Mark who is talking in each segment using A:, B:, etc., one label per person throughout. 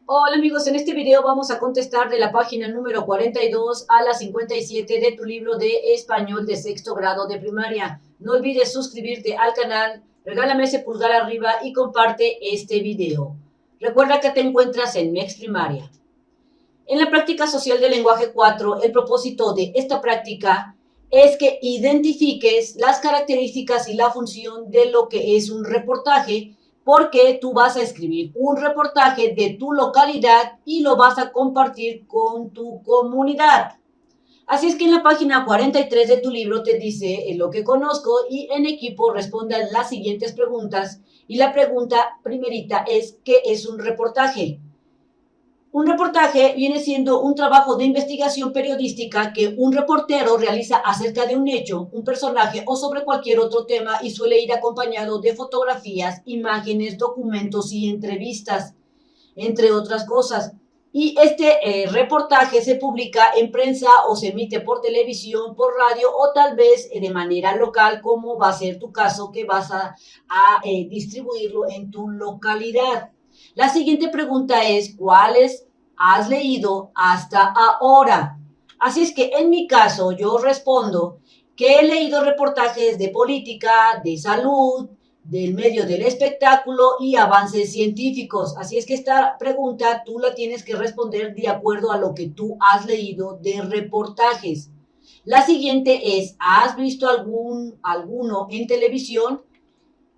A: Hola amigos, en este video vamos a contestar de la página número 42 a la 57 de tu libro de español de sexto grado de primaria. No olvides suscribirte al canal, regálame ese pulgar arriba y comparte este video. Recuerda que te encuentras en MEX Primaria. En la práctica social del lenguaje 4, el propósito de esta práctica es que identifiques las características y la función de lo que es un reportaje, porque tú vas a escribir un reportaje de tu localidad y lo vas a compartir con tu comunidad. Así es que en la página 43 de tu libro te dice lo que conozco y en equipo respondan las siguientes preguntas. Y la pregunta primerita es, ¿qué es un reportaje? Un reportaje viene siendo un trabajo de investigación periodística que un reportero realiza acerca de un hecho, un personaje o sobre cualquier otro tema y suele ir acompañado de fotografías, imágenes, documentos y entrevistas, entre otras cosas. Y este reportaje se publica en prensa o se emite por televisión, por radio o tal vez de manera local, como va a ser tu caso que vas a distribuirlo en tu localidad. La siguiente pregunta es, ¿cuáles has leído hasta ahora? Así es que en mi caso yo respondo que he leído reportajes de política, de salud, del medio del espectáculo y avances científicos. Así es que esta pregunta tú la tienes que responder de acuerdo a lo que tú has leído de reportajes. La siguiente es, ¿has visto alguno en televisión?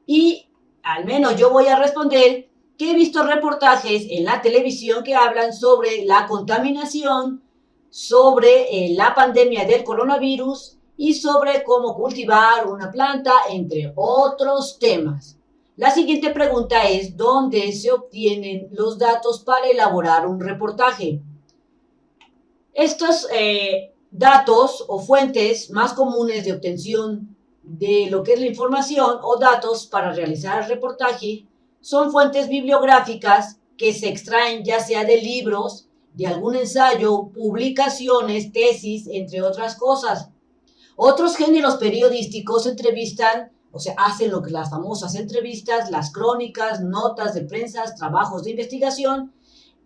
A: Y al menos yo voy a responder que he visto reportajes en la televisión que hablan sobre la contaminación, sobre la pandemia del coronavirus y sobre cómo cultivar una planta, entre otros temas. La siguiente pregunta es, ¿dónde se obtienen los datos para elaborar un reportaje? Estos datos o fuentes más comunes de obtención de lo que es la información o datos para realizar el reportaje son fuentes bibliográficas que se extraen ya sea de libros, de algún ensayo, publicaciones, tesis, entre otras cosas. Otros géneros periodísticos entrevistan, o sea, hacen lo que las famosas entrevistas, las crónicas, notas de prensa, trabajos de investigación.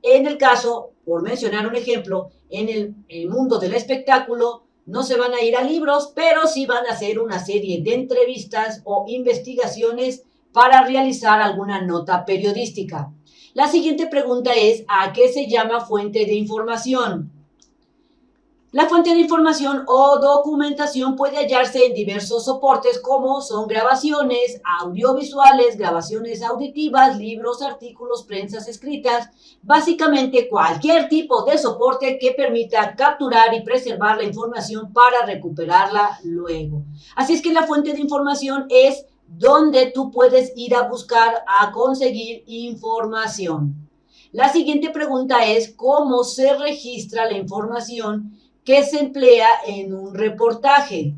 A: En el caso, por mencionar un ejemplo, en el mundo del espectáculo, no se van a ir a libros, pero sí van a hacer una serie de entrevistas o investigaciones para realizar alguna nota periodística. La siguiente pregunta es, ¿a qué se llama fuente de información? La fuente de información o documentación puede hallarse en diversos soportes como son grabaciones audiovisuales, grabaciones auditivas, libros, artículos, prensas escritas, básicamente cualquier tipo de soporte que permita capturar y preservar la información para recuperarla luego. Así es que la fuente de información es donde tú puedes ir a buscar, a conseguir información. La siguiente pregunta es, ¿cómo se registra la información que se emplea en un reportaje?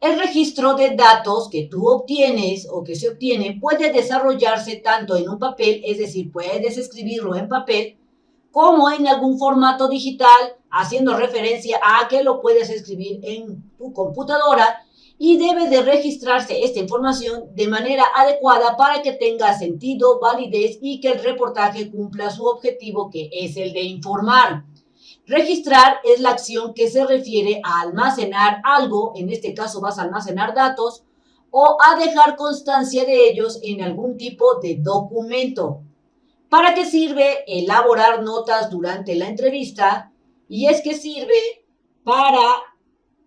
A: El registro de datos que tú obtienes o que se obtiene puede desarrollarse tanto en un papel, es decir, puedes escribirlo en papel, como en algún formato digital, haciendo referencia a que lo puedes escribir en tu computadora, y debe de registrarse esta información de manera adecuada para que tenga sentido, validez y que el reportaje cumpla su objetivo, que es el de informar. Registrar es la acción que se refiere a almacenar algo, en este caso vas a almacenar datos, o a dejar constancia de ellos en algún tipo de documento. ¿Para qué sirve elaborar notas durante la entrevista? Y es que sirve para,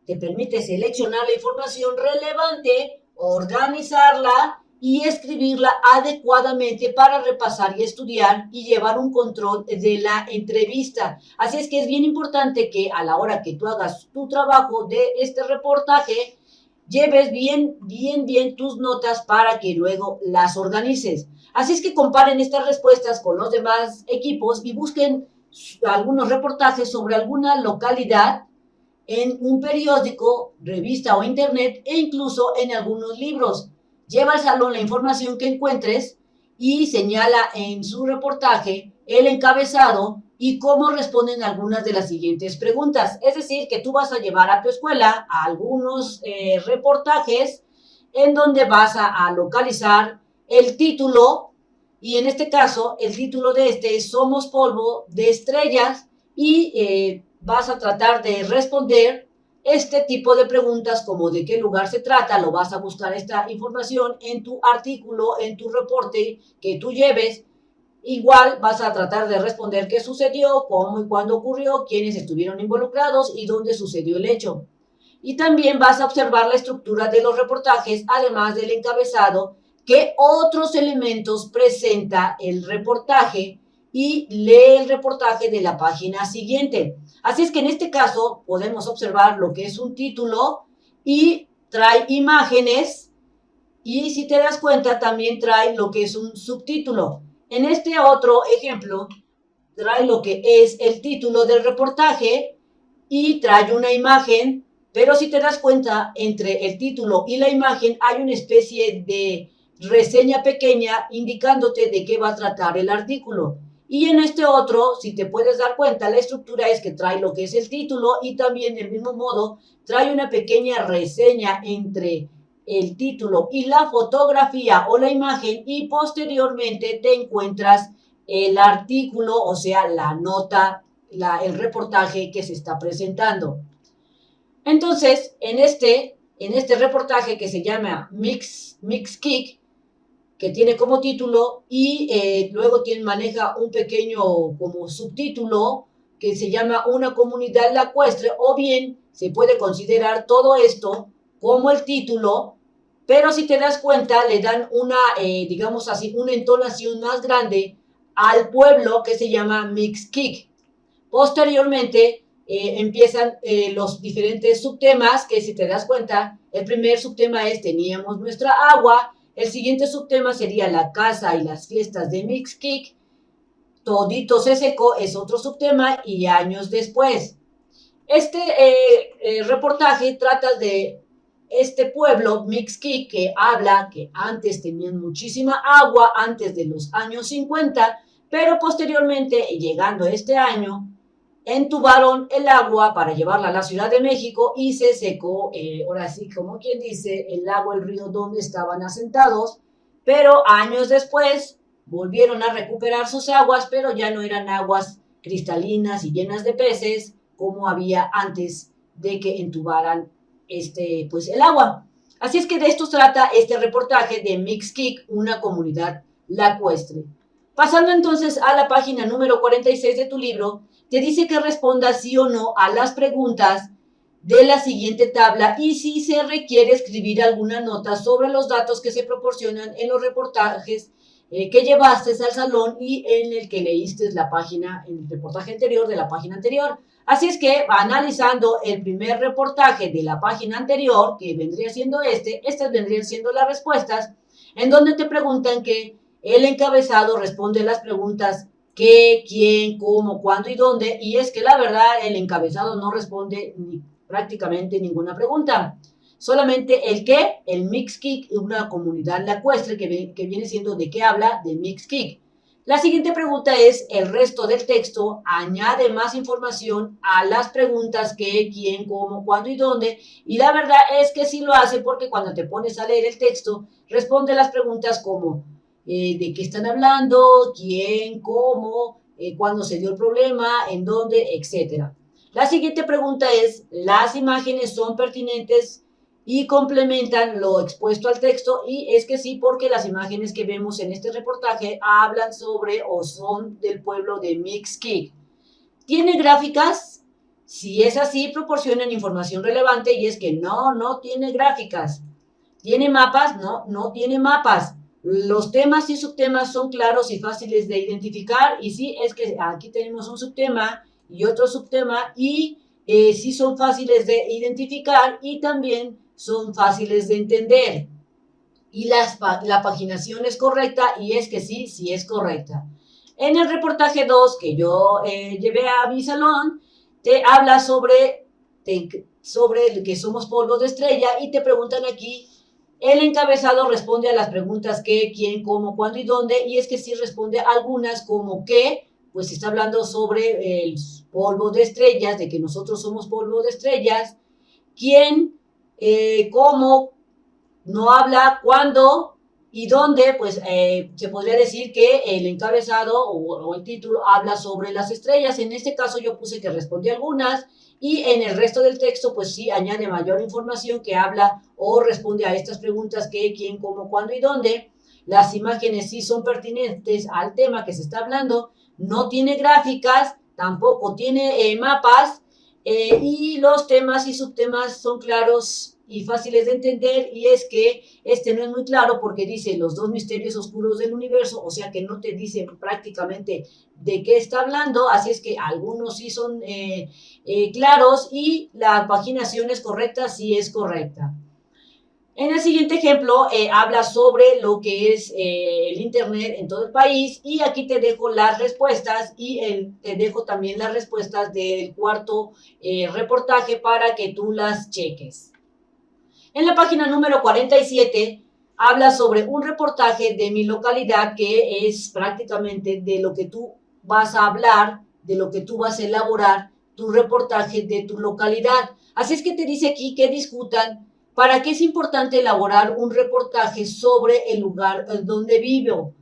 A: te permite seleccionar la información relevante, organizarla y escribirla adecuadamente para repasar y estudiar y llevar un control de la entrevista. Así es que es bien importante que a la hora que tú hagas tu trabajo de este reportaje, lleves bien tus notas para que luego las organices. Así es que comparen estas respuestas con los demás equipos y busquen algunos reportajes sobre alguna localidad en un periódico, revista o internet e incluso en algunos libros. Lleva al salón la información que encuentres y señala en su reportaje el encabezado y cómo responden algunas de las siguientes preguntas. Es decir, que tú vas a llevar a tu escuela a algunos reportajes en donde vas a localizar el título, Y en este caso, el título de este es Somos polvo de estrellas y vas a tratar de responder este tipo de preguntas como de qué lugar se trata, lo vas a buscar esta información en tu artículo, en tu reporte que tú lleves. Igual vas a tratar de responder qué sucedió, cómo y cuándo ocurrió, quiénes estuvieron involucrados y dónde sucedió el hecho. Y también vas a observar la estructura de los reportajes, además del encabezado, qué otros elementos presenta el reportaje y lee el reportaje de la página siguiente. Así es que en este caso podemos observar lo que es un título y trae imágenes y si te das cuenta también trae lo que es un subtítulo. En este otro ejemplo trae lo que es el título del reportaje y trae una imagen, pero si te das cuenta, entre el título y la imagen hay una especie de reseña pequeña indicándote de qué va a tratar el artículo. Y en este otro, si te puedes dar cuenta, la estructura es que trae lo que es el título y también del mismo modo trae una pequeña reseña entre el título y la fotografía o la imagen y posteriormente te encuentras el artículo, o sea, la nota, el reportaje que se está presentando. Entonces, en este reportaje que se llama Mix Kick, que tiene como título y luego maneja un pequeño como subtítulo que se llama Una comunidad lacustre, o bien se puede considerar todo esto como el título, pero si te das cuenta le dan una, digamos así, una entonación más grande al pueblo que se llama Mixquic. Posteriormente empiezan los diferentes subtemas que si te das cuenta, el primer subtema es Teníamos nuestra agua, el siguiente subtema sería La casa y las fiestas de Mixquic, Todito se secó es otro subtema y Años después. Este reportaje trata de este pueblo Mixquic que habla que antes tenían muchísima agua antes de los años 50, pero posteriormente, llegando este año, entubaron el agua para llevarla a la Ciudad de México y se secó, ahora sí, como quien dice, el lago, el río donde estaban asentados, pero años después volvieron a recuperar sus aguas, pero ya no eran aguas cristalinas y llenas de peces como había antes de que entubaran pues el agua. Así es que de esto trata este reportaje de Mixquic, una comunidad lacustre. Pasando entonces a la página número 46 de tu libro, te dice que respondas sí o no a las preguntas de la siguiente tabla y si se requiere escribir alguna nota sobre los datos que se proporcionan en los reportajes que llevaste al salón y en el que leíste la página, en el reportaje anterior de la página anterior. Así es que analizando el primer reportaje de la página anterior, que vendría siendo estas vendrían siendo las respuestas, en donde te preguntan que el encabezado responde las preguntas qué, quién, cómo, cuándo y dónde, y es que la verdad el encabezado no responde prácticamente ninguna pregunta. Solamente el qué, el Mixquic, una comunidad lacustre que viene siendo de qué habla, de Mixquic. La siguiente pregunta es, el resto del texto añade más información a las preguntas qué, quién, cómo, cuándo y dónde, y la verdad es que sí lo hace porque cuando te pones a leer el texto, responde las preguntas como de qué están hablando, quién, cómo, cuándo se dio el problema, en dónde, etc. La siguiente pregunta es, ¿las imágenes son pertinentes y complementan lo expuesto al texto? Y es que sí, porque las imágenes que vemos en este reportaje hablan sobre o son del pueblo de Mixquic. ¿Tiene gráficas? Si es así, proporcionan información relevante y es que no tiene gráficas. ¿Tiene mapas? No tiene mapas. Los temas y subtemas son claros y fáciles de identificar y sí, es que aquí tenemos un subtema y otro subtema y sí son fáciles de identificar y también son fáciles de entender. Y la paginación es correcta y es que sí es correcta. En el reportaje 2 que yo llevé a mi salón, te habla sobre que somos polvo de estrella y te preguntan aquí, el encabezado responde a las preguntas qué, quién, cómo, cuándo y dónde, y es que sí responde a algunas como qué, pues está hablando sobre el polvo de estrellas, de que nosotros somos polvo de estrellas, quién, cómo, no habla cuándo y donde pues se podría decir que el encabezado o el título habla sobre las estrellas. En este caso yo puse que respondí algunas y en el resto del texto pues sí añade mayor información que habla o responde a estas preguntas: qué, quién, cómo, cuándo y dónde. Las imágenes sí son pertinentes al tema que se está hablando, no tiene gráficas, tampoco tiene mapas, y los temas y subtemas son claros y fáciles de entender, y es que este no es muy claro porque dice los dos misterios oscuros del universo, o sea que no te dice prácticamente de qué está hablando, así es que algunos sí son claros y la paginación es correcta, sí es correcta. En el siguiente ejemplo habla sobre lo que es el Internet en todo el país, y aquí te dejo las respuestas y te dejo también las respuestas del cuarto reportaje para que tú las cheques. En la página número 47 habla sobre un reportaje de mi localidad, que es prácticamente de lo que tú vas a hablar, de lo que tú vas a elaborar, tu reportaje de tu localidad. Así es que te dice aquí que discutan para qué es importante elaborar un reportaje sobre el lugar donde vivo.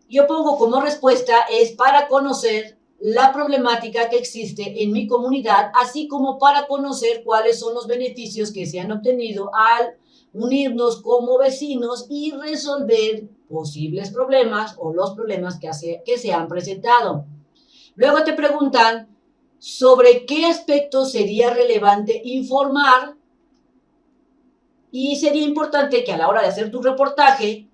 A: Yo pongo como respuesta es para conocer la problemática que existe en mi comunidad, así como para conocer cuáles son los beneficios que se han obtenido al unirnos como vecinos y resolver posibles problemas o los problemas que se han presentado. Luego te preguntan sobre qué aspectos sería relevante informar, y sería importante que a la hora de hacer tu reportaje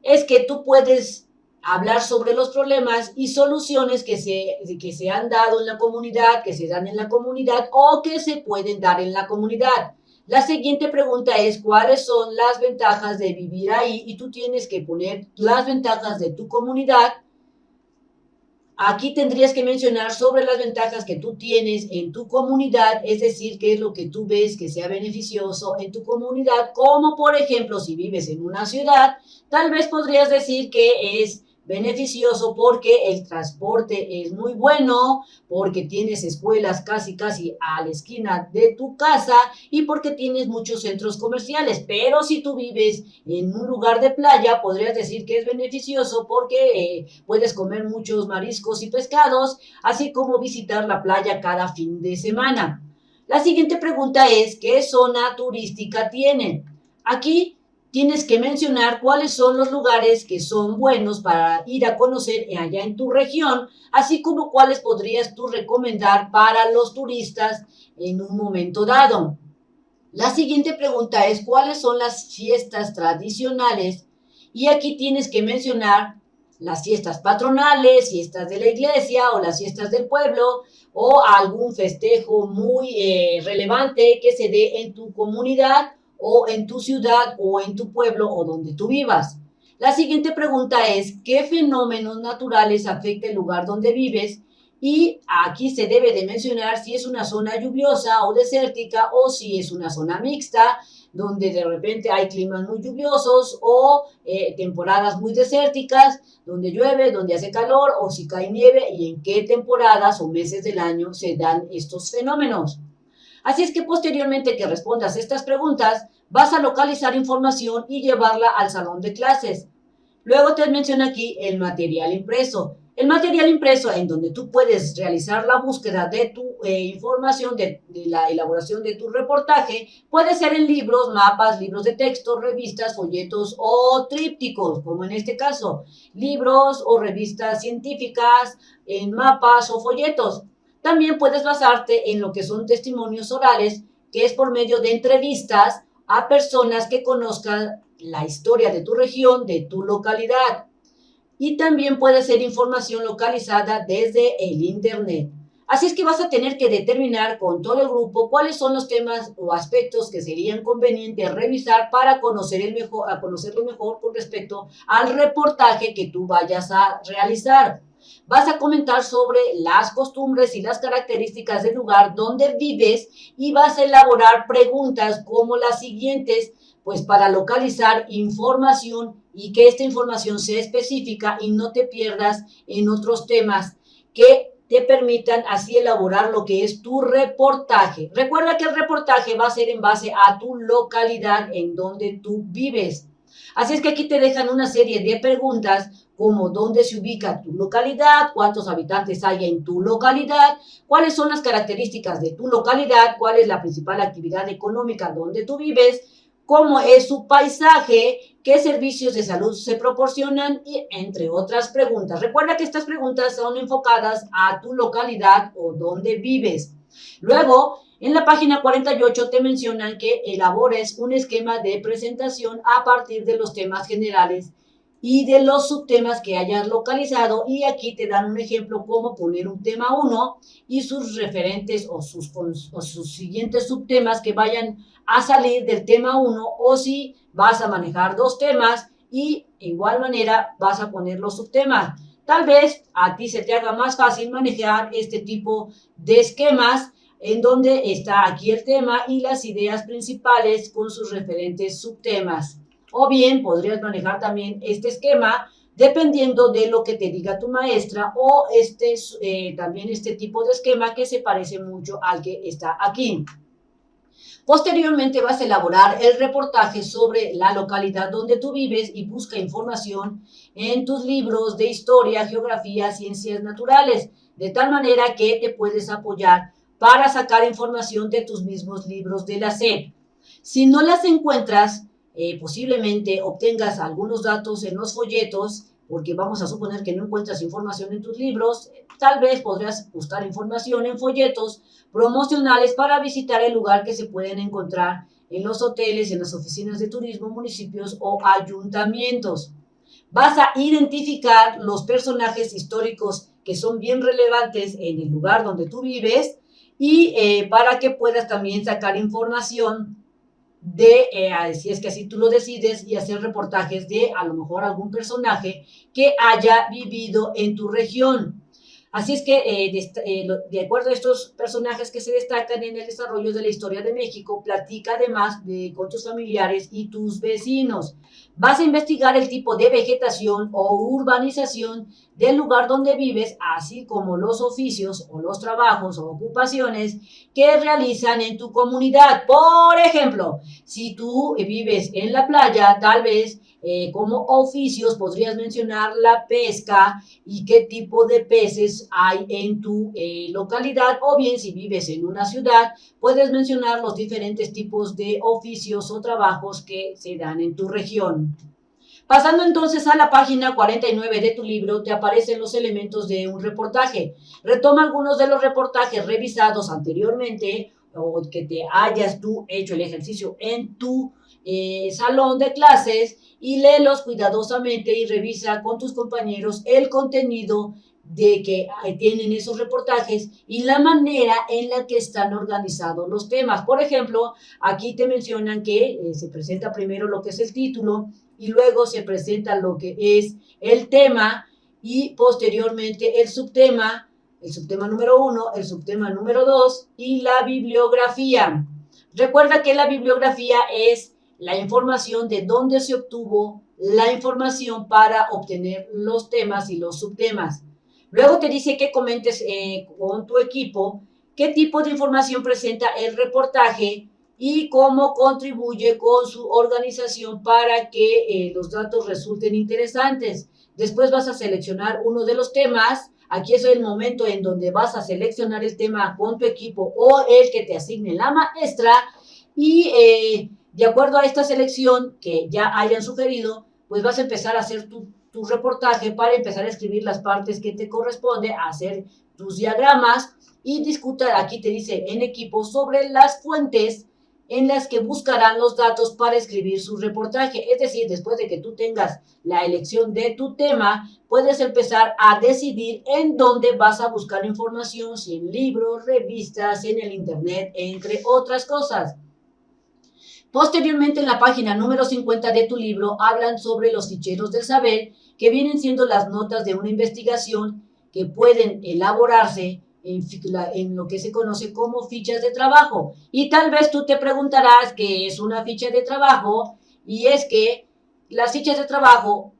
A: es que tú puedes hablar sobre los problemas y soluciones que se han dado en la comunidad, que se dan en la comunidad o que se pueden dar en la comunidad. La siguiente pregunta es: ¿cuáles son las ventajas de vivir ahí? Y tú tienes que poner las ventajas de tu comunidad. Aquí tendrías que mencionar sobre las ventajas que tú tienes en tu comunidad, es decir, qué es lo que tú ves que sea beneficioso en tu comunidad, como por ejemplo, si vives en una ciudad, tal vez podrías decir que es beneficioso porque el transporte es muy bueno, porque tienes escuelas casi a la esquina de tu casa y porque tienes muchos centros comerciales. Pero si tú vives en un lugar de playa, podrías decir que es beneficioso porque puedes comer muchos mariscos y pescados, así como visitar la playa cada fin de semana. La siguiente pregunta es: ¿qué zona turística tienen? Aquí tienes que mencionar cuáles son los lugares que son buenos para ir a conocer allá en tu región, así como cuáles podrías tú recomendar para los turistas en un momento dado. La siguiente pregunta es: ¿cuáles son las fiestas tradicionales? Y aquí tienes que mencionar las fiestas patronales, fiestas de la iglesia o las fiestas del pueblo, o algún festejo muy relevante que se dé en tu comunidad o en tu ciudad o en tu pueblo o donde tú vivas. La siguiente pregunta es: ¿qué fenómenos naturales afecta el lugar donde vives? Y aquí se debe de mencionar si es una zona lluviosa o desértica, o si es una zona mixta, donde de repente hay climas muy lluviosos o temporadas muy desérticas, donde llueve, donde hace calor, o si cae nieve, y en qué temporadas o meses del año se dan estos fenómenos. Así es que posteriormente que respondas estas preguntas, vas a localizar información y llevarla al salón de clases. Luego te menciona aquí el material impreso. El material impreso, en donde tú puedes realizar la búsqueda de tu información, de la elaboración de tu reportaje, puede ser en libros, mapas, libros de texto, revistas, folletos o trípticos, como en este caso, libros o revistas científicas, en mapas o folletos. También puedes basarte en lo que son testimonios orales, que es por medio de entrevistas a personas que conozcan la historia de tu región, de tu localidad. Y también puede ser información localizada desde el Internet. Así es que vas a tener que determinar con todo el grupo cuáles son los temas o aspectos que serían convenientes revisar para conocerlo mejor con respecto al reportaje que tú vayas a realizar. Vas a comentar sobre las costumbres y las características del lugar donde vives, y vas a elaborar preguntas como las siguientes, pues para localizar información y que esta información sea específica y no te pierdas en otros temas que te permitan así elaborar lo que es tu reportaje. Recuerda que el reportaje va a ser en base a tu localidad en donde tú vives. Así es que aquí te dejan una serie de preguntas como dónde se ubica tu localidad, cuántos habitantes hay en tu localidad, cuáles son las características de tu localidad, cuál es la principal actividad económica donde tú vives, cómo es su paisaje, qué servicios de salud se proporcionan y entre otras preguntas. Recuerda que estas preguntas son enfocadas a tu localidad o donde vives. Luego, en la página 48 te mencionan que elabores un esquema de presentación a partir de los temas generales y de los subtemas que hayas localizado, y aquí te dan un ejemplo cómo poner un tema 1 y sus referentes o sus siguientes subtemas que vayan a salir del tema 1, o si vas a manejar dos temas y de igual manera vas a poner los subtemas. Tal vez a ti se te haga más fácil manejar este tipo de esquemas en donde está aquí el tema y las ideas principales con sus referentes subtemas. O bien podrías manejar también este esquema dependiendo de lo que te diga tu maestra, o también este tipo de esquema que se parece mucho al que está aquí. Posteriormente vas a elaborar el reportaje sobre la localidad donde tú vives y busca información en tus libros de historia, geografía, ciencias naturales, de tal manera que te puedes apoyar para sacar información de tus mismos libros de la SEP. Si no las encuentras, posiblemente obtengas algunos datos en los folletos, porque vamos a suponer que no encuentras información en tus libros. Tal vez podrías buscar información en folletos promocionales para visitar el lugar que se pueden encontrar en los hoteles, en las oficinas de turismo, municipios o ayuntamientos. Vas a identificar los personajes históricos que son bien relevantes en el lugar donde tú vives, y para que puedas también sacar información si es que así tú lo decides, y hacer reportajes de a lo mejor algún personaje que haya vivido en tu región. Así es que, de acuerdo a estos personajes que se destacan en el desarrollo de la historia de México, platica además con tus familiares y tus vecinos. Vas a investigar el tipo de vegetación o urbanización del lugar donde vives, así como los oficios o los trabajos o ocupaciones que realizan en tu comunidad. Por ejemplo, si tú vives en la playa, tal vez como oficios podrías mencionar la pesca y qué tipo de peces hay en tu localidad, o bien si vives en una ciudad, puedes mencionar los diferentes tipos de oficios o trabajos que se dan en tu región. Pasando entonces a la página 49 de tu libro, te aparecen los elementos de un reportaje. Retoma algunos de los reportajes revisados anteriormente o que te hayas tú hecho el ejercicio en tu salón de clases, y léelos cuidadosamente y revisa con tus compañeros el contenido de que tienen esos reportajes y la manera en la que están organizados los temas. Por ejemplo, aquí te mencionan que se presenta primero lo que es el título, y luego se presenta lo que es el tema, y posteriormente el subtema número 1, el subtema número 2 y la bibliografía. Recuerda que la bibliografía es la información de dónde se obtuvo la información para obtener los temas y los subtemas. Luego te dice que comentes con tu equipo qué tipo de información presenta el reportaje y cómo contribuye con su organización para que los datos resulten interesantes. Después vas a seleccionar uno de los temas. Aquí es el momento en donde vas a seleccionar el tema con tu equipo o el que te asigne la maestra, y de acuerdo a esta selección que ya hayan sugerido, pues vas a empezar a hacer tu reportaje para empezar a escribir las partes que te corresponde, a hacer tus diagramas y discutir, aquí te dice en equipo, sobre las fuentes en las que buscarán los datos para escribir su reportaje. Es decir, después de que tú tengas la elección de tu tema, puedes empezar a decidir en dónde vas a buscar información, si en libros, revistas, en el internet, entre otras cosas. Posteriormente, en la página número 50 de tu libro, hablan sobre los ficheros del saber, que vienen siendo las notas de una investigación que pueden elaborarse en lo que se conoce como fichas de trabajo. Y tal vez tú te preguntarás qué es una ficha de trabajo, y es que las fichas de trabajo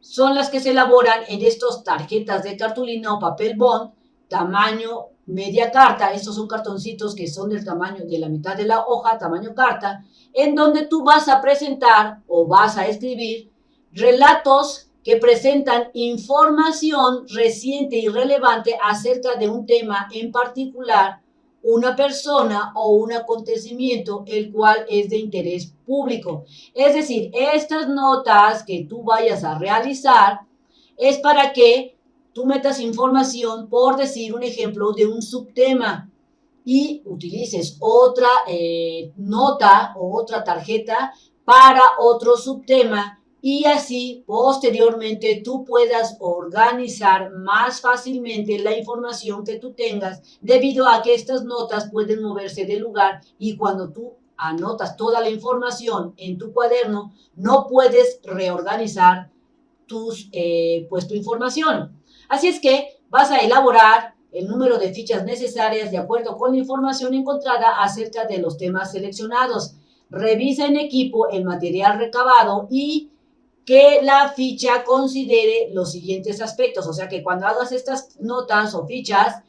A: son las que se elaboran en estas tarjetas de cartulina o papel bond, tamaño media carta. Estos son cartoncitos que son del tamaño de la mitad de la hoja, tamaño carta, en donde tú vas a presentar o vas a escribir relatos que presentan información reciente y relevante acerca de un tema en particular, una persona o un acontecimiento el cual es de interés público. Es decir, estas notas que tú vayas a realizar es para que tú metas información, por decir un ejemplo, de un subtema y utilices otra nota o otra tarjeta para otro subtema y así posteriormente tú puedas organizar más fácilmente la información que tú tengas, debido a que estas notas pueden moverse de lugar y cuando tú anotas toda la información en tu cuaderno no puedes reorganizar tu información. Así es que vas a elaborar el número de fichas necesarias de acuerdo con la información encontrada acerca de los temas seleccionados. Revisa en equipo el material recabado y que la ficha considere los siguientes aspectos. O sea, que cuando hagas estas notas o fichas,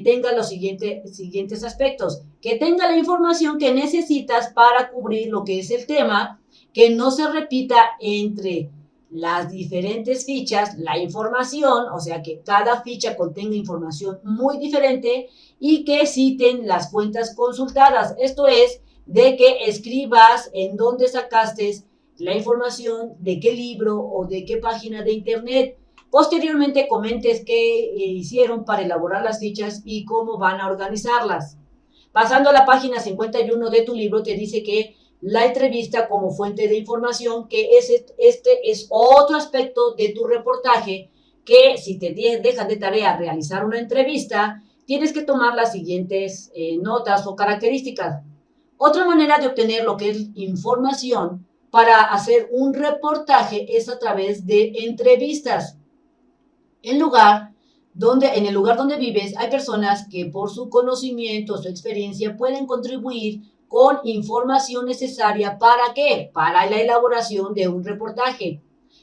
A: tenga los siguientes aspectos. Que tenga la información que necesitas para cubrir lo que es el tema, que no se repita entre las diferentes fichas, la información, o sea, que cada ficha contenga información muy diferente y que citen las fuentes consultadas. Esto es, de que escribas en dónde sacaste la información, de qué libro o de qué página de internet. Posteriormente comentes qué hicieron para elaborar las fichas y cómo van a organizarlas. Pasando a la página 51 de tu libro, te dice que la entrevista como fuente de información, que este es otro aspecto de tu reportaje, que si te dejan de tarea realizar una entrevista, tienes que tomar las siguientes notas o características. Otra manera de obtener lo que es información para hacer un reportaje es a través de entrevistas. En el lugar donde vives hay personas que por su conocimiento, su experiencia pueden contribuir con información necesaria. ¿Para qué? Para la elaboración de un reportaje.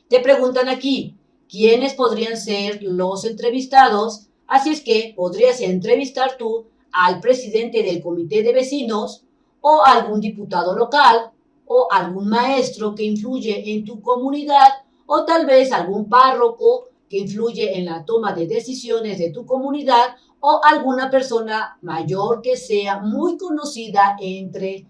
A: Te preguntan aquí, ¿quiénes podrían ser los entrevistados? Así es que podrías entrevistar tú al presidente del comité de vecinos o algún diputado local o algún maestro que influye en tu comunidad o tal vez algún párroco que influye en la toma de decisiones de tu comunidad o alguna persona mayor que sea muy conocida entre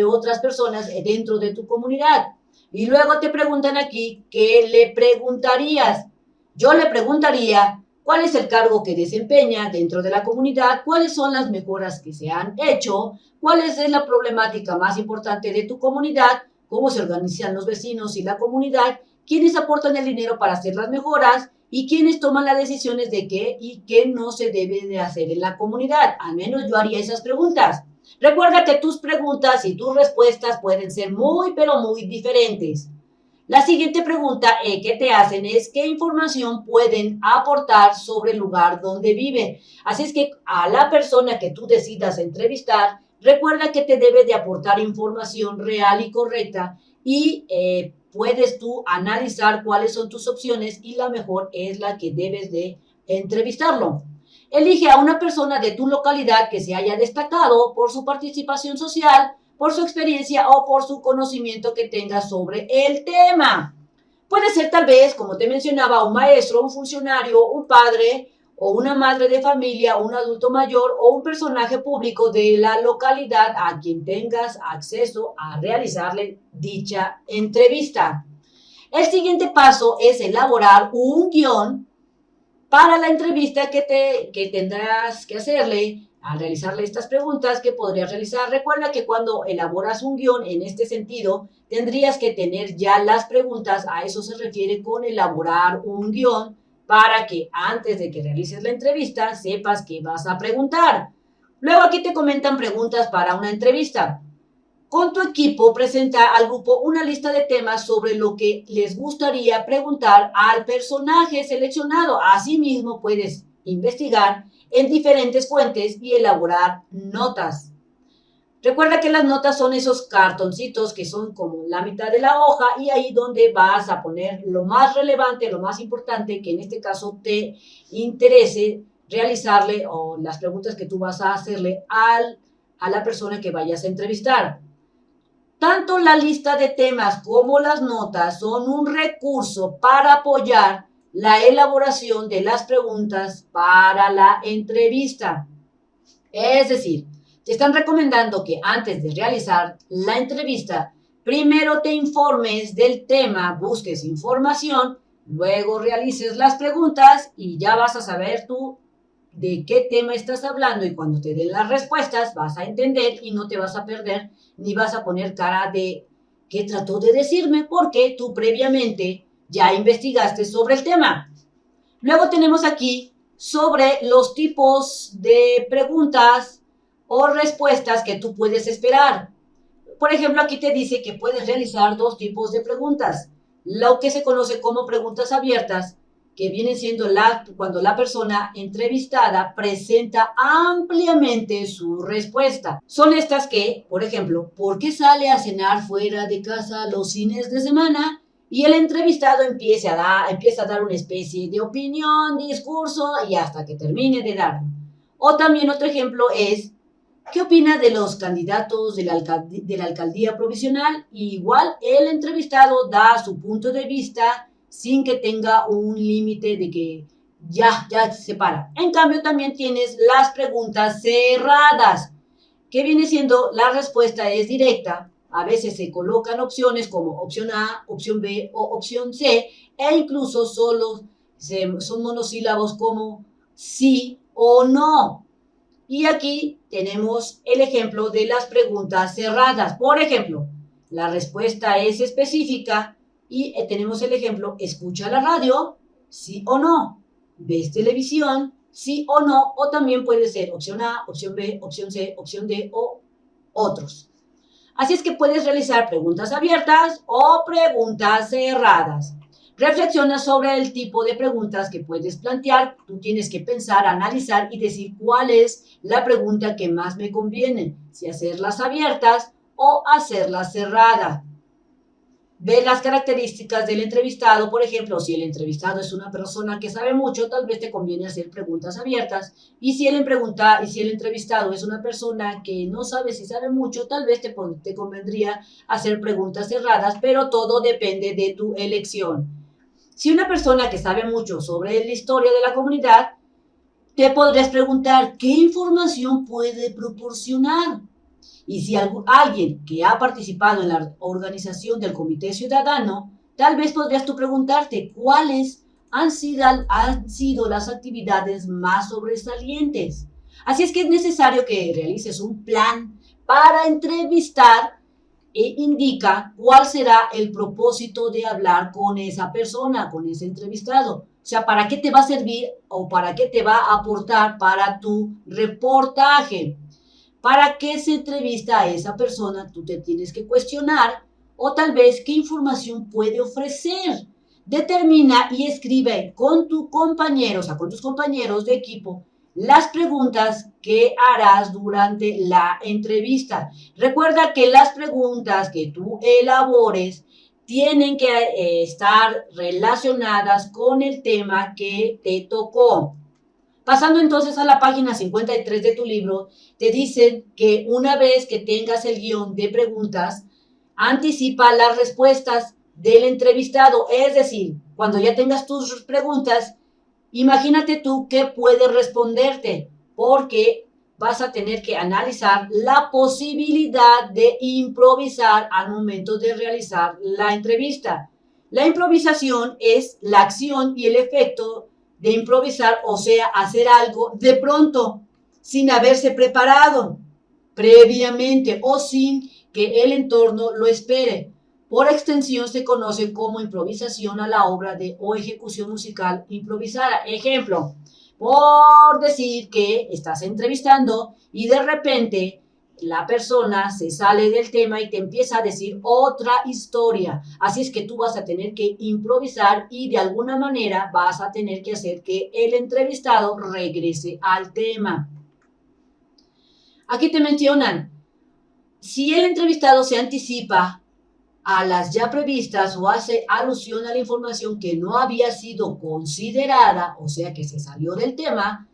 A: otras personas dentro de tu comunidad. Y luego te preguntan aquí, ¿qué le preguntarías? Yo le preguntaría, ¿cuál es el cargo que desempeña dentro de la comunidad? ¿Cuáles son las mejoras que se han hecho? ¿Cuál es la problemática más importante de tu comunidad? ¿Cómo se organizan los vecinos y la comunidad? ¿Quiénes aportan el dinero para hacer las mejoras? ¿Y quiénes toman las decisiones de qué y qué no se debe de hacer en la comunidad? Al menos yo haría esas preguntas. Recuerda que tus preguntas y tus respuestas pueden ser muy, pero muy diferentes. La siguiente pregunta que te hacen es ¿qué información pueden aportar sobre el lugar donde vive? Así es que a la persona que tú decidas entrevistar, recuerda que te debe de aportar información real y correcta y puedes tú analizar cuáles son tus opciones y la mejor es la que debes de entrevistarlo. Elige a una persona de tu localidad que se haya destacado por su participación social, por su experiencia o por su conocimiento que tenga sobre el tema. Puede ser tal vez, como te mencionaba, un maestro, un funcionario, un padre o una madre de familia, un adulto mayor o un personaje público de la localidad a quien tengas acceso a realizarle dicha entrevista. El siguiente paso es elaborar un guión para la entrevista que tendrás que hacerle al realizarle estas preguntas que podrías realizar. Recuerda que cuando elaboras un guión en este sentido, tendrías que tener ya las preguntas. A eso se refiere con elaborar un guión, para que antes de que realices la entrevista sepas qué vas a preguntar. Luego aquí te comentan preguntas para una entrevista. Con tu equipo presenta al grupo una lista de temas sobre lo que les gustaría preguntar al personaje seleccionado. Asimismo, puedes investigar en diferentes fuentes y elaborar notas. Recuerda que las notas son esos cartoncitos que son como la mitad de la hoja y ahí donde vas a poner lo más relevante, lo más importante que en este caso te interese realizarle o las preguntas que tú vas a hacerle a la persona que vayas a entrevistar. Tanto la lista de temas como las notas son un recurso para apoyar la elaboración de las preguntas para la entrevista. Es decir, te están recomendando que antes de realizar la entrevista, primero te informes del tema, busques información, luego realices las preguntas y ya vas a saber tú de qué tema estás hablando, y cuando te den las respuestas vas a entender y no te vas a perder ni vas a poner cara de ¿qué trató de decirme? Porque tú previamente ya investigaste sobre el tema. Luego tenemos aquí sobre los tipos de preguntas o respuestas que tú puedes esperar. Por ejemplo, aquí te dice que puedes realizar dos tipos de preguntas. Lo que se conoce como preguntas abiertas, que vienen siendo cuando la persona entrevistada presenta ampliamente su respuesta. Son estas que, por ejemplo, ¿por qué sale a cenar fuera de casa los fines de semana? Y el entrevistado empieza a dar una especie de opinión, discurso, y hasta que termine de darlo. O también otro ejemplo es, ¿qué opina de los candidatos de la alcaldía provisional? Igual el entrevistado da su punto de vista sin que tenga un límite de que ya se para. En cambio, también tienes las preguntas cerradas, que viene siendo la respuesta es directa. A veces se colocan opciones como opción A, opción B o opción C, e incluso solo son monosílabos como sí o no. Y aquí tenemos el ejemplo de las preguntas cerradas. Por ejemplo, la respuesta es específica y tenemos el ejemplo, ¿escucha la radio? ¿Sí o no? ¿Ves televisión? ¿Sí o no? O también puede ser opción A, opción B, opción C, opción D o otros. Así es que puedes realizar preguntas abiertas o preguntas cerradas. Reflexiona sobre el tipo de preguntas que puedes plantear. Tú tienes que pensar, analizar y decir cuál es la pregunta que más me conviene, si hacerlas abiertas o hacerlas cerradas. Ve las características del entrevistado. Por ejemplo, si el entrevistado es una persona que sabe mucho, tal vez te conviene hacer preguntas abiertas. Y si el entrevistado es una persona que no sabe si sabe mucho, tal vez te convendría hacer preguntas cerradas, pero todo depende de tu elección. Si una persona que sabe mucho sobre la historia de la comunidad, te podrías preguntar qué información puede proporcionar. Y si alguien que ha participado en la organización del Comité Ciudadano, tal vez podrías tú preguntarte cuáles han sido las actividades más sobresalientes. Así es que es necesario que realices un plan para entrevistar e indica cuál será el propósito de hablar con esa persona, con ese entrevistado. O sea, ¿para qué te va a servir o para qué te va a aportar para tu reportaje? ¿Para qué se entrevista a esa persona? Tú te tienes que cuestionar, o tal vez qué información puede ofrecer. Determina y escribe con tus compañeros de equipo las preguntas que harás durante la entrevista. Recuerda que las preguntas que tú elabores tienen que estar relacionadas con el tema que te tocó. Pasando entonces a la página 53 de tu libro, te dicen que una vez que tengas el guión de preguntas, anticipa las respuestas del entrevistado. Es decir, cuando ya tengas tus preguntas, imagínate tú qué puede responderte, porque vas a tener que analizar la posibilidad de improvisar al momento de realizar la entrevista. La improvisación es la acción y el efecto de improvisar, o sea, hacer algo de pronto, sin haberse preparado previamente o sin que el entorno lo espere. Por extensión se conoce como improvisación a la obra o ejecución musical improvisada. Ejemplo, por decir que estás entrevistando y de repente la persona se sale del tema y te empieza a decir otra historia. Así es que tú vas a tener que improvisar y de alguna manera vas a tener que hacer que el entrevistado regrese al tema. Aquí te mencionan, si el entrevistado se anticipa a las ya previstas o hace alusión a la información que no había sido considerada, o sea que se salió del tema,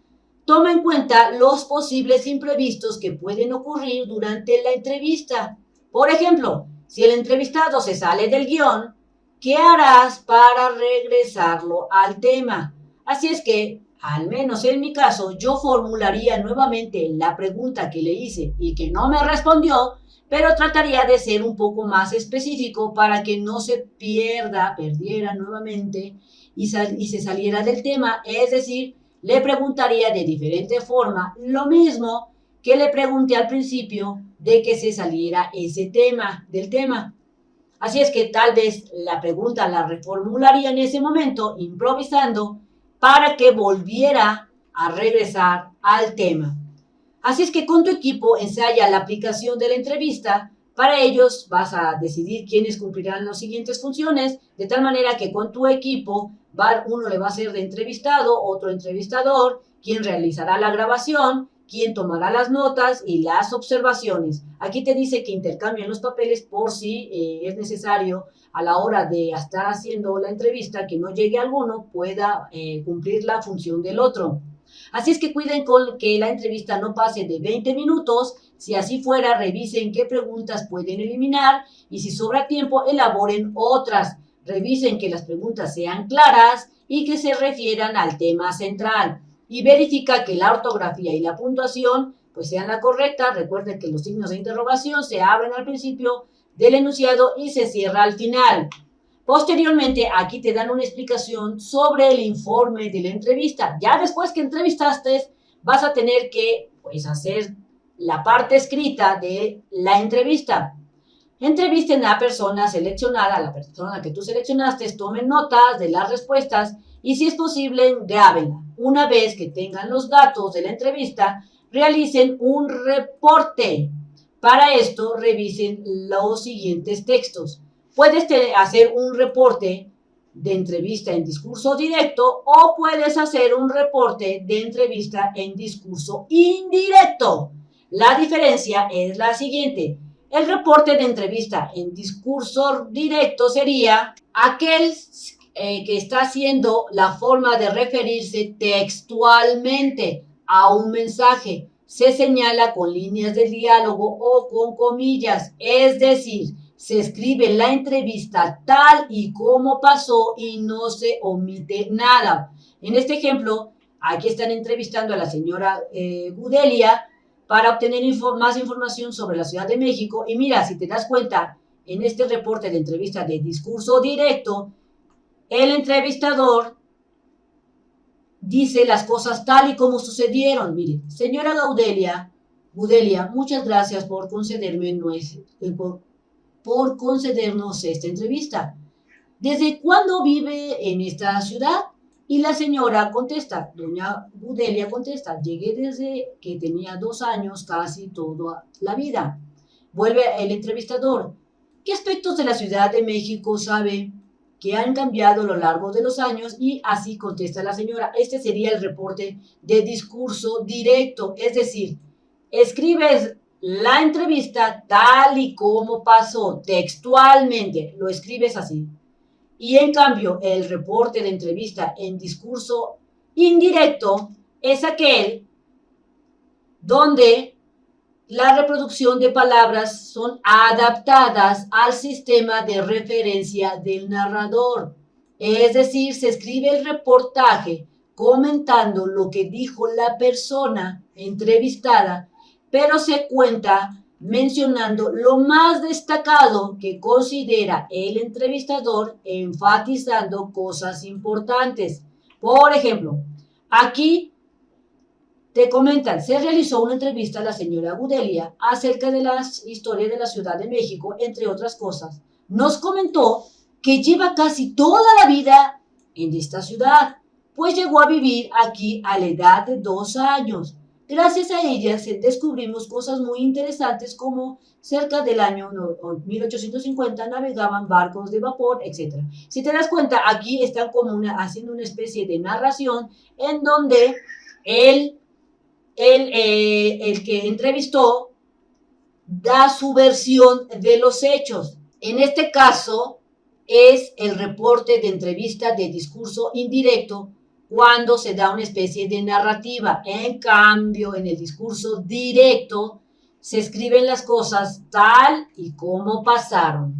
A: Toma en cuenta los posibles imprevistos que pueden ocurrir durante la entrevista. Por ejemplo, si el entrevistado se sale del guión, ¿qué harás para regresarlo al tema? Así es que, al menos en mi caso, yo formularía nuevamente la pregunta que le hice y que no me respondió, pero trataría de ser un poco más específico para que no se perdiera nuevamente y se saliera del tema. Es decir, le preguntaría de diferente forma lo mismo que le pregunté al principio de que se saliera del tema. Así es que tal vez la pregunta la reformularía en ese momento, improvisando, para que volviera a regresar al tema. Así es que con tu equipo ensaya la aplicación de la entrevista. Para ellos vas a decidir quiénes cumplirán las siguientes funciones, de tal manera que con tu equipo uno le va a ser de entrevistado, otro entrevistador, quien realizará la grabación, quien tomará las notas y las observaciones. Aquí te dice que intercambien los papeles por si es necesario a la hora de estar haciendo la entrevista que no llegue alguno pueda cumplir la función del otro. Así es que cuiden con que la entrevista no pase de 20 minutos. Si así fuera, revisen qué preguntas pueden eliminar y si sobra tiempo, elaboren otras. Revisen que las preguntas sean claras y que se refieran al tema central. Y verifica que la ortografía y la puntuación pues sean la correcta. Recuerden que los signos de interrogación se abren al principio del enunciado y se cierra al final. Posteriormente, aquí te dan una explicación sobre el informe de la entrevista. Ya después que entrevistaste, vas a tener que pues, hacer la parte escrita de la entrevista. Entrevisten a la persona seleccionada, a la persona que tú seleccionaste, tomen notas de las respuestas y si es posible, grábenla. Una vez que tengan los datos de la entrevista, realicen un reporte. Para esto, revisen los siguientes textos. Puedes hacer un reporte de entrevista en discurso directo o puedes hacer un reporte de entrevista en discurso indirecto. La diferencia es la siguiente. El reporte de entrevista en discurso directo sería aquel que está haciendo la forma de referirse textualmente a un mensaje. Se señala con líneas de diálogo o con comillas, es decir, se escribe la entrevista tal y como pasó y no se omite nada. En este ejemplo, aquí están entrevistando a la señora Gudelia para obtener más información sobre la Ciudad de México. Y mira, si te das cuenta, en este reporte de entrevista de discurso directo, el entrevistador dice las cosas tal y como sucedieron. Mire, señora Gudelia, muchas gracias por concedernos esta entrevista. ¿Desde cuándo vive en esta ciudad? Y la señora contesta, doña Gudelia contesta, llegué desde que tenía 2 años, casi toda la vida. Vuelve el entrevistador, ¿qué aspectos de la Ciudad de México sabe que han cambiado a lo largo de los años? Y así contesta la señora. Este sería el reporte de discurso directo, es decir, escribes la entrevista tal y como pasó textualmente, lo escribes así. Y en cambio, el reporte de entrevista en discurso indirecto es aquel donde la reproducción de palabras son adaptadas al sistema de referencia del narrador. Es decir, se escribe el reportaje comentando lo que dijo la persona entrevistada, pero se cuenta mencionando lo más destacado que considera el entrevistador, enfatizando cosas importantes. Por ejemplo, aquí te comentan, se realizó una entrevista a la señora Gudelia acerca de las historias de la Ciudad de México, entre otras cosas. Nos comentó que lleva casi toda la vida en esta ciudad, pues llegó a vivir aquí a la edad de 2 años. Gracias a ella descubrimos cosas muy interesantes como cerca del año 1850 navegaban barcos de vapor, etc. Si te das cuenta, aquí están como haciendo una especie de narración en donde el que entrevistó da su versión de los hechos. En este caso es el reporte de entrevista de discurso indirecto cuando se da una especie de narrativa. En cambio, en el discurso directo, se escriben las cosas tal y como pasaron.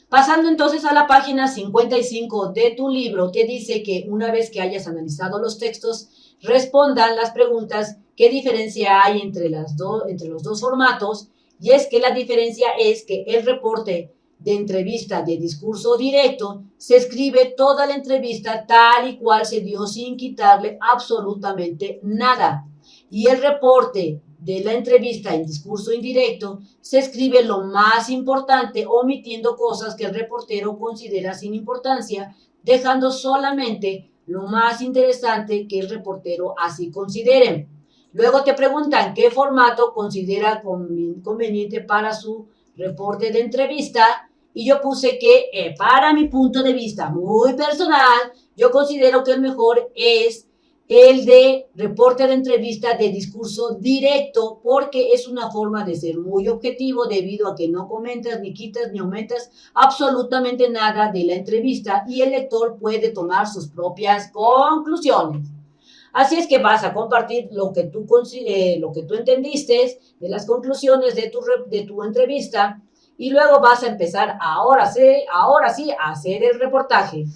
A: Pasando entonces a la página 55 de tu libro, te dice que una vez que hayas analizado los textos, respondan las preguntas: ¿qué diferencia hay entre los dos formatos? Y es que la diferencia es que el reporte de entrevista de discurso directo se escribe toda la entrevista tal y cual se dio sin quitarle absolutamente nada. Y el reporte de la entrevista en discurso indirecto se escribe lo más importante, omitiendo cosas que el reportero considera sin importancia, dejando solamente lo más interesante que el reportero así considere. Luego te preguntan qué formato considera conveniente para su reporte de entrevista, y yo puse que para mi punto de vista muy personal, yo considero que el mejor es el de reporte de entrevista de discurso directo, porque es una forma de ser muy objetivo, debido a que no comentas, ni quitas, ni aumentas absolutamente nada de la entrevista, y el lector puede tomar sus propias conclusiones. Así es que vas a compartir lo que tú entendiste de las conclusiones de tu entrevista, y luego vas a empezar ahora sí a hacer el reportaje.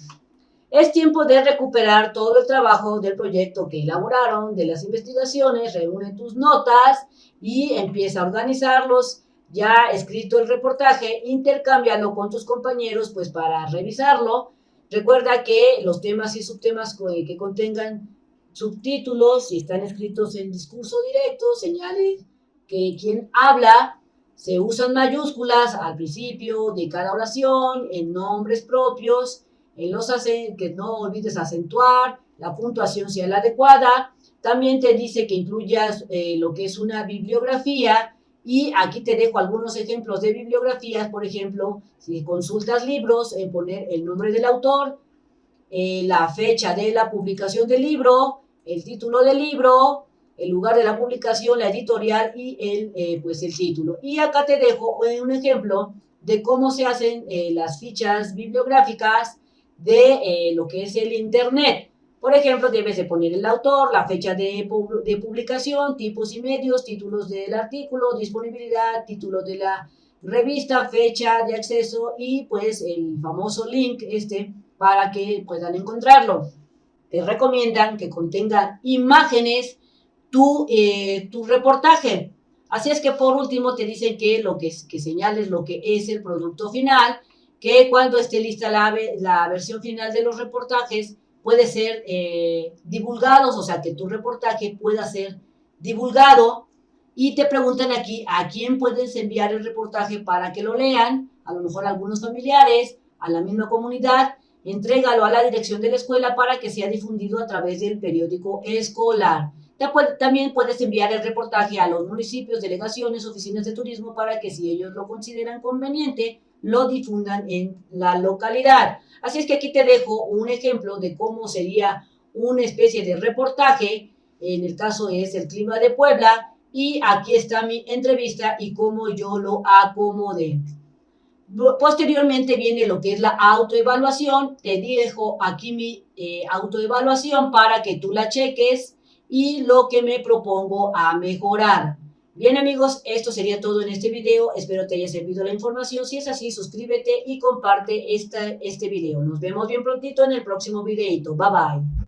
A: Es tiempo de recuperar todo el trabajo del proyecto que elaboraron, de las investigaciones. Reúne tus notas y empieza a organizarlos. Ya escrito el reportaje, intercámbialo con tus compañeros pues para revisarlo. Recuerda que los temas y subtemas que contengan subtítulos, si están escritos en discurso directo, señale que quien habla. Se usan mayúsculas al principio de cada oración, en nombres propios, que no olvides acentuar, la puntuación sea la adecuada. También te dice que incluyas lo que es una bibliografía, y aquí te dejo algunos ejemplos de bibliografías. Por ejemplo, si consultas libros, poner el nombre del autor, la fecha de la publicación del libro, el título del libro, el lugar de la publicación, la editorial y el título. Y acá te dejo un ejemplo de cómo se hacen las fichas bibliográficas de lo que es el Internet. Por ejemplo, debes de poner el autor, la fecha de publicación, tipos y medios, títulos del artículo, disponibilidad, título de la revista, fecha de acceso y pues el famoso link para que puedan encontrarlo. Te recomiendan que contenga imágenes tu reportaje. Así es que por último te dicen que señales lo que es el producto final, que cuando esté lista la versión final de los reportajes puede ser divulgados, o sea que tu reportaje pueda ser divulgado. Y te preguntan aquí a quién puedes enviar el reportaje para que lo lean, a lo mejor a algunos familiares, a la misma comunidad. Entrégalo a la dirección de la escuela para que sea difundido a través del periódico escolar. También puedes enviar el reportaje a los municipios, delegaciones, oficinas de turismo para que, si ellos lo consideran conveniente, lo difundan en la localidad. Así es que aquí te dejo un ejemplo de cómo sería una especie de reportaje. En el caso es el clima de Puebla, y aquí está mi entrevista y cómo yo lo acomodé. Posteriormente viene lo que es la autoevaluación. Te dejo aquí mi autoevaluación para que tú la cheques y lo que me propongo a mejorar. Bien amigos, esto sería todo en este video. Espero te haya servido la información. Si es así, suscríbete y comparte este video. Nos vemos bien prontito en el próximo videito. Bye bye.